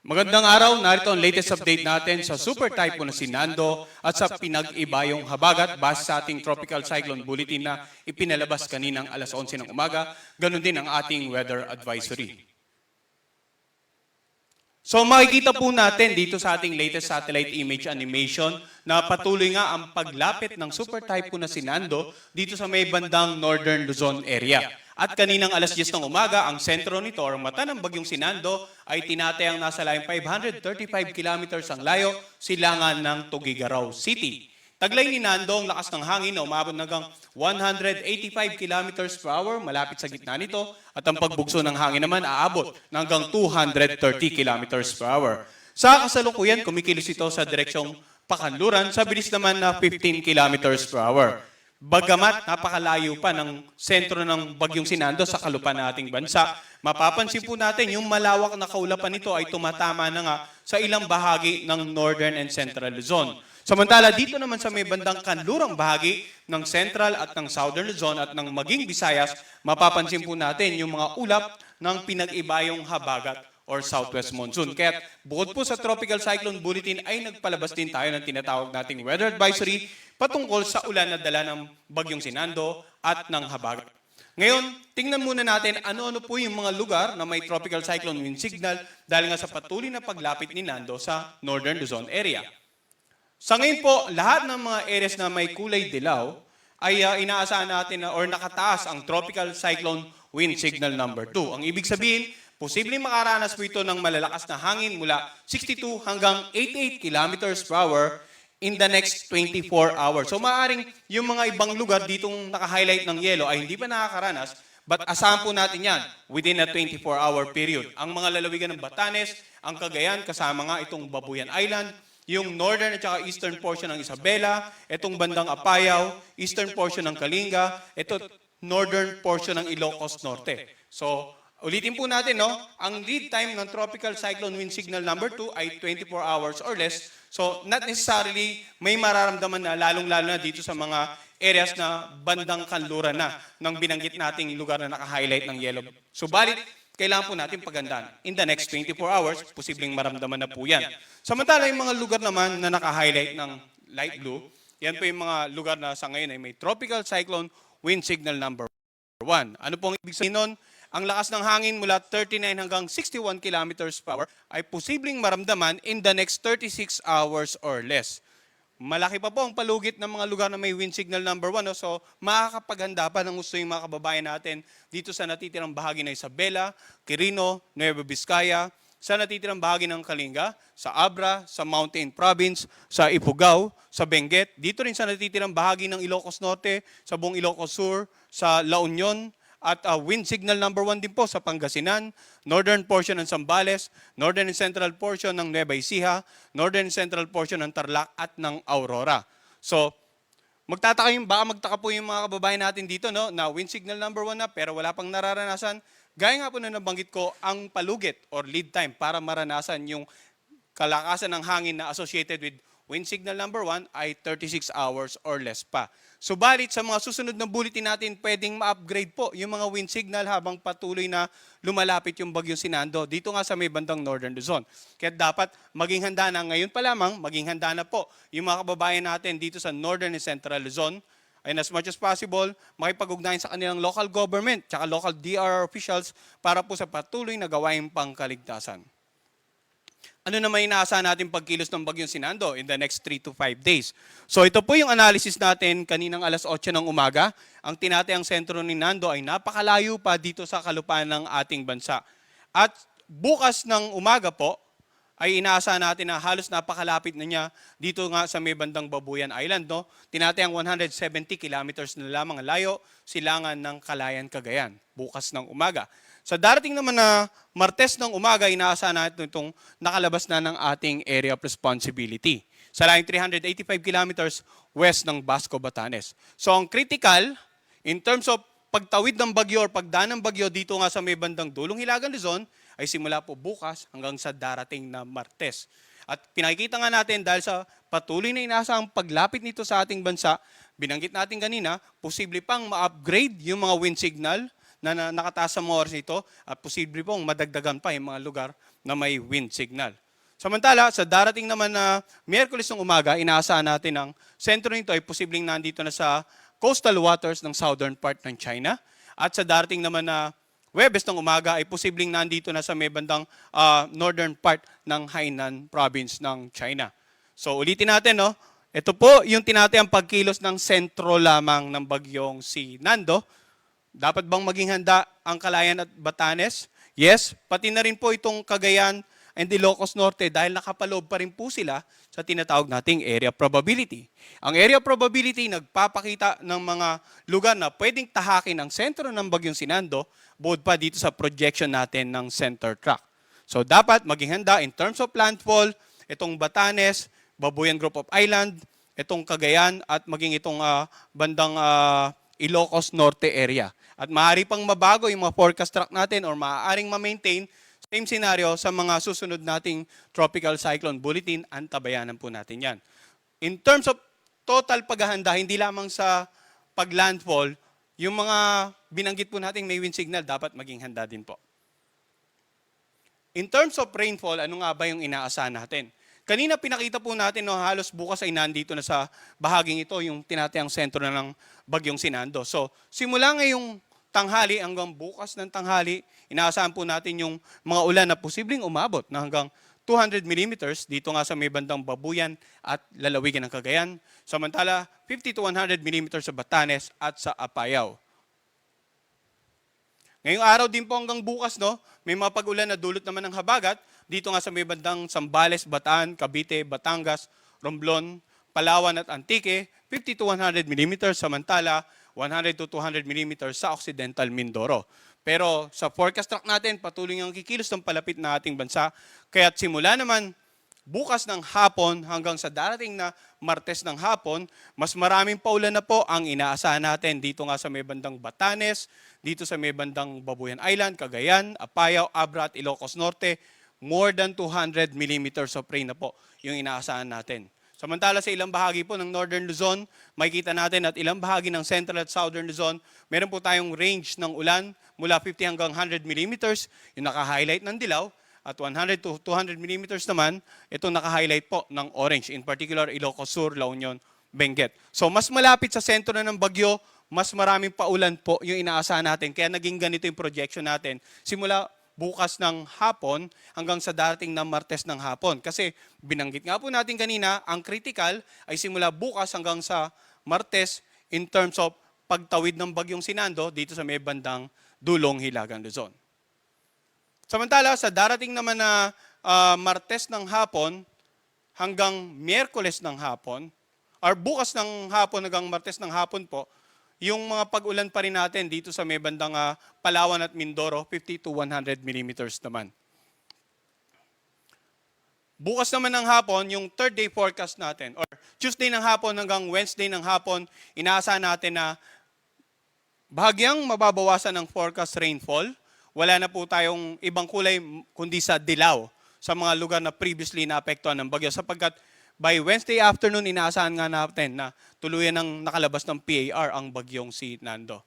Magandang araw, narito ang latest update natin sa super typhoon na si Nando at sa pinag-ibayong habagat base sa ating tropical cyclone bulletin na ipinalabas kaninang alas 11 ng umaga, ganun din ang ating weather advisory. So makikita po natin dito sa ating latest satellite image animation na patuloy nga ang paglapit ng super typhoon na si Nando dito sa may bandang Northern Luzon area. At kaninang alas 10 ng umaga, ang sentro nito or mata ng bagyong si Nando ay tinatayang nasa layong 535 kilometers ang layo silangan ng Tuguegarao City. Taglay ni Nando ang lakas ng hangin na umabot hanggang 185 kilometers per hour malapit sa gitna nito at ang pagbugso ng hangin naman aabot ng hanggang 230 kilometers per hour. Sa kasalukuyan, kumikilos ito sa direksyong Pakanluran sa bilis naman na 15 kilometers per hour. Bagamat napakalayo pa ng sentro ng bagyong si Nando sa kalupan ng ating bansa, mapapansin po natin yung malawak na kaulapan nito ay tumatama na nga sa ilang bahagi ng Northern and Central Luzon. Samantala dito naman sa may bandang kanlurang bahagi ng Central at ng Southern Luzon at ng maging Visayas, mapapansin po natin yung mga ulap ng pinag-ibayong habagat or southwest monsoon. Kaya bukod po sa tropical cyclone bulletin ay nagpalabas din tayo ng tinatawag nating weather advisory patungkol sa ulan na dala ng bagyong si Nando at ng habagat. Ngayon, tingnan muna natin ano-ano po yung mga lugar na may tropical cyclone wind signal dahil nga sa patuloy na paglapit ni Nando sa Northern Luzon area. Sa ngayon po, lahat ng mga areas na may kulay dilaw ay inaasahan natin na or nakataas ang tropical cyclone wind signal number 2. Ang ibig sabihin, posibleng makaranas po ito ng malalakas na hangin mula 62 hanggang 88 kilometers per hour in the next 24 hours. So maaaring yung mga ibang lugar ditong naka-highlight ng yellow ay hindi pa nakakaranas, but asahan po natin yan within a 24-hour period. Ang mga lalawigan ng Batanes, ang Cagayan, kasama nga itong Babuyan Island, yung northern at saka eastern portion ng Isabela, itong bandang Apayao, eastern portion ng Kalinga, ito northern portion ng Ilocos Norte. So, ulitin po natin, no? Ang lead time ng tropical cyclone wind signal number 2 ay 24 hours or less. So, not necessarily may mararamdaman na lalong-lalo na dito sa mga areas na bandang kanluran na ng binanggit nating lugar na naka-highlight ng yellow. Subalit, kailangan po natin pagandaan. In the next 24 hours, posibleng maramdaman na po yan. Samantala, yung mga lugar naman na naka-highlight ng light blue, yan po yung mga lugar na sa ngayon ay may tropical cyclone wind signal number 1. Ano pong ibig sabihin nun? Ang lakas ng hangin mula 39 hanggang 61 kilometers per hour ay posibleng maramdaman in the next 36 hours or less. Malaki pa po ang palugit ng mga lugar na may wind signal number 1. No? So, makakapaghanda pa ng gusto yung mga kababayan natin dito sa natitirang bahagi ng Isabela, Quirino, Nueva Vizcaya, sa natitirang bahagi ng Kalinga, sa Abra, sa Mountain Province, sa Ifugao, sa Benguet, dito rin sa natitirang bahagi ng Ilocos Norte, sa buong Ilocos Sur, sa La Union, at wind signal number 1 din po sa Pangasinan, northern portion ng Zambales, northern and central portion ng Nueva Ecija, northern and central portion ng Tarlac at ng Aurora. So, magtaka po yung mga kababayan natin dito, no, na wind signal number 1 na pero wala pang nararanasan. Gaya nga po na nabanggit ko, ang palugit or lead time para maranasan yung kalakasan ng hangin na associated with wind signal number 1 ay 36 hours or less pa. Subalit sa mga susunod na bulletin natin, pwedeng ma-upgrade po yung mga wind signal habang patuloy na lumalapit yung bagyong si Nando dito nga sa may bandang Northern Luzon. Kaya dapat maging handa na ngayon pa lamang, maging handa na po yung mga kababayan natin dito sa Northern and Central Luzon. And as much as possible, makipag-ugnayan sa kanilang local government tsaka local DRR officials para po sa patuloy na gawaing pangkaligtasan. Ano naman inaasahan natin pagkilos ng bagyong si Nando in the next 3 to 5 days? So ito po yung analysis natin kaninang alas 8 ng umaga. Ang tinatayang sentro ni Nando ay napakalayo pa dito sa kalupaan ng ating bansa. At bukas ng umaga po, ay inaasahan natin na halos napakalapit na niya dito nga sa may bandang Babuyan Island. No? Tinatayang 170 kilometers na lamang layo silangan ng Calayan, Cagayan, bukas ng umaga. Sa darating naman na Martes ng umaga, inaasahan natin itong nakalabas na ng ating area of responsibility sa layong 385 kilometers west ng Basco, Batanes. So ang critical, in terms of pagtawid ng bagyo or pagdaan ng bagyo dito nga sa may bandang Dulong Hilagang Luzon, ay simula po bukas hanggang sa darating na Martes. At pinakikita nga natin dahil sa patuloy na inaasahang paglapit nito sa ating bansa, binanggit natin kanina, posible pang ma-upgrade yung mga wind signal na nakataas sa mga oras nito at posible pong madagdagan pa yung mga lugar na may wind signal. Samantala, sa darating naman na Miyerkules ng umaga, inaasahan natin ang sentro nito ay posibleng nandito na sa coastal waters ng southern part ng China. At sa darating naman na Huwebes ng umaga ay posibleng nandito na sa may bandang northern part ng Hainan province ng China. So ulitin natin, no? Ito po yung tinatayang pagkilos ng sentro lamang ng bagyong si Nando. Dapat bang maging handa ang Calayan at Batanes? Yes, pati na rin po itong Cagayan and Ilocos Norte dahil nakapaloob pa rin po sila sa tinatawag nating area probability. Ang area probability nagpapakita ng mga lugar na pwedeng tahakin ang sentro ng bagyong si Nando bukod pa dito sa projection natin ng center track. So dapat maging handa in terms of landfall, itong Batanes, Babuyan Group of Island, itong Cagayan at maging itong bandang Ilocos Norte area. At maaari pang mabago yung mga forecast track natin or maaaring ma-maintain same scenario sa mga susunod nating tropical cyclone bulletin, antabayanan po natin yan. In terms of total paghahanda, hindi lamang sa paglandfall, yung mga binanggit po nating may wind signal, dapat maging handa din po. In terms of rainfall, ano nga ba yung inaasahan natin? Kanina pinakita po natin, no, halos bukas ay nandito na sa bahaging ito, yung tinatayang sentro na ng bagyong si Nando. So, simula ngayong tanghali hanggang bukas ng tanghali, inaasahan po natin yung mga ulan na posibleng umabot na hanggang 200 millimeters dito nga sa may bandang Babuyan at lalawigan ng Cagayan. Samantala, 50 to 100 millimeters sa Batanes at sa Apayao. Ngayong araw din po hanggang bukas, no, may mga pag-ulan na dulot naman ng habagat dito nga sa may bandang Zambales, Bataan, Cavite, Batangas, Romblon, Palawan at Antique, 50 to 100 millimeters. Samantala, 100 to 200 millimeters sa Occidental Mindoro. Pero sa forecast track natin, patuloy ang kikilos ng palapit na ating bansa. Kaya't simula naman bukas ng hapon hanggang sa darating na Martes ng hapon, mas maraming paulan na po ang inaasahan natin dito nga sa may bandang Batanes, dito sa may bandang Babuyan Island, Cagayan, Apayao, Abra at Ilocos Norte. More than 200 millimeters of rain na po yung inaasahan natin. Samantala sa ilang bahagi po ng Northern Luzon, makikita natin at ilang bahagi ng Central at Southern Luzon, meron po tayong range ng ulan mula 50 hanggang 100 millimeters, yung naka-highlight ng dilaw, at 100 to 200 millimeters naman, ito naka-highlight po ng orange, in particular Ilocos Sur, La Union, Benguet. So mas malapit sa sentro na ng bagyo, mas maraming paulan po yung inaasahan natin, kaya naging ganito yung projection natin. Simula bukas ng hapon hanggang sa darating na Martes ng hapon. Kasi binanggit nga po natin kanina, ang critical ay simula bukas hanggang sa Martes in terms of pagtawid ng bagyong si Nando dito sa may bandang Dulong, Hilagang Luzon. Samantala, sa darating naman na Martes ng hapon hanggang Miyerkules ng hapon, or bukas ng hapon hanggang Martes ng hapon po, yung mga pag-ulan pa rin natin dito sa may bandang Palawan at Mindoro, 50 to 100 millimeters naman. Bukas naman ng hapon, yung third day forecast natin, or Tuesday ng hapon hanggang Wednesday ng hapon, inaasahan natin na bahagyang mababawasan ng forecast rainfall. Wala na po tayong ibang kulay kundi sa dilaw sa mga lugar na previously naapektuhan ng bagyo sapagkat by Wednesday afternoon, inaasahan nga natin na tuluyan ng nakalabas ng PAR ang bagyong si Nando.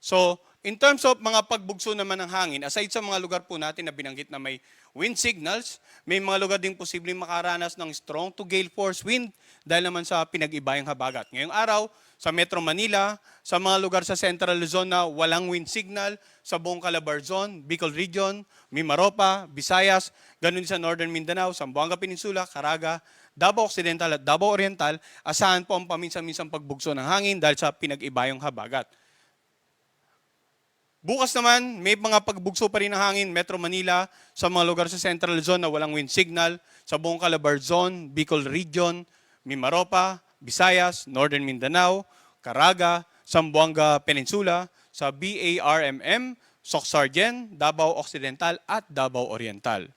So, in terms of mga pagbugso naman ng hangin, aside sa mga lugar po natin na binanggit na may wind signals, may mga lugar din posibleng makaranas ng strong to gale force wind dahil naman sa pinag-ibayang habagat. Ngayong araw, sa Metro Manila, sa mga lugar sa Central Luzon na walang wind signal, sa buong Calabarzon, Bicol Region, Mimaropa, Visayas, ganun sa Northern Mindanao, Zamboanga Peninsula, Caraga, Davao Occidental at Davao Oriental, asahan po ang paminsan-minsang pagbugso ng hangin dahil sa pinag-ibayong habagat. Bukas naman, may mga pagbugso pa rin ng hangin, Metro Manila, sa mga lugar sa Central Luzon na walang wind signal, sa buong Calabarzon, Bicol Region, Mimaropa, Visayas, Northern Mindanao, Caraga, Zamboanga Peninsula, sa BARMM, Socsargen, Davao Occidental at Davao Oriental.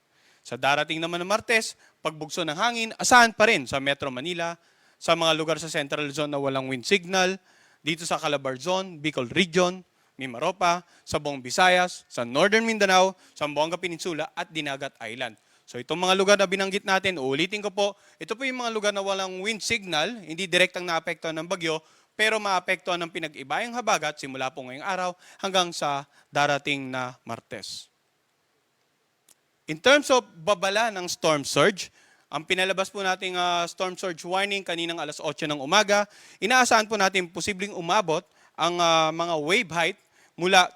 Sa darating naman ng Martes, pagbugso ng hangin, asahan pa rin sa Metro Manila, sa mga lugar sa Central Luzon na walang wind signal, dito sa Calabarzon, Bicol Region, Mimaropa, sa buong Visayas, sa Northern Mindanao, Zamboanga Peninsula at Dinagat Island. So itong mga lugar na binanggit natin, uulitin ko po, ito po yung mga lugar na walang wind signal, hindi direktang naapektuhan ng bagyo, pero maapektuhan ng pinag-ibayang habagat simula po ngayong araw hanggang sa darating na Martes. In terms of babala ng storm surge, ang pinalabas po nating storm surge warning kaninang alas 8 ng umaga, inaasahan po natin posibleng umabot ang mga wave height mula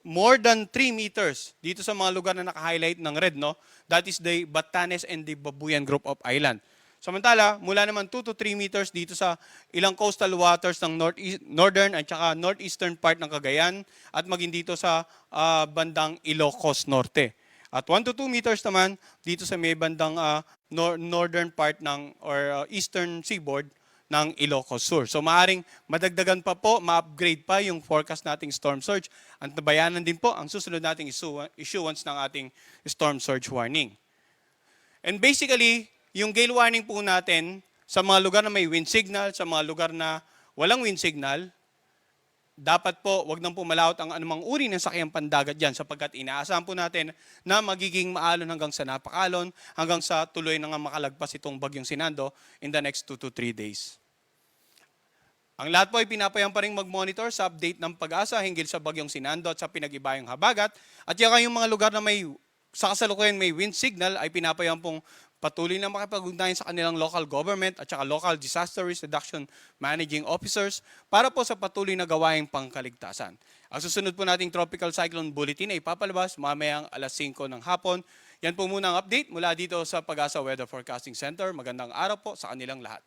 more than 3 meters dito sa mga lugar na naka-highlight ng red, no? That is the Batanes and the Babuyan group of island. Samantala, mula naman 2 to 3 meters dito sa ilang coastal waters ng northern at saka northeastern part ng Cagayan at maging dito sa bandang Ilocos Norte. At 1 to 2 meters naman dito sa may bandang northern part ng or eastern seaboard ng Ilocos Sur. So maaring madagdagan pa po, ma-upgrade pa yung forecast nating storm surge. At nabayanan din po ang susunod nating issuance ng ating storm surge warning. And basically, yung gale warning po natin sa mga lugar na may wind signal, sa mga lugar na walang wind signal, dapat po wag nang pumalawat ang anumang uri ng sakyang pandagat dyan sapagkat inaasahan po natin na magiging maalon hanggang sa napakalon, hanggang sa tuloy na nga makalagpas itong bagyong Sinando in the next 2 to 3 days. Ang lahat po ay pinapayang pa rin mag-monitor sa update ng Pag-asa hinggil sa bagyong Sinando at sa pinag-ibayang habagat. At yung mga lugar na may sa kasalukuyan may wind signal ay pinapayang pong patuloy na makipag-ugnayan sa kanilang local government at saka local disaster risk reduction managing officers para po sa patuloy na gawaing pangkaligtasan. Ang susunod po nating tropical cyclone bulletin ay ipapalabas mamayang alas 5 ng hapon. Yan po muna ang update mula dito sa Pag-asa Weather Forecasting Center. Magandang araw po sa kanilang lahat.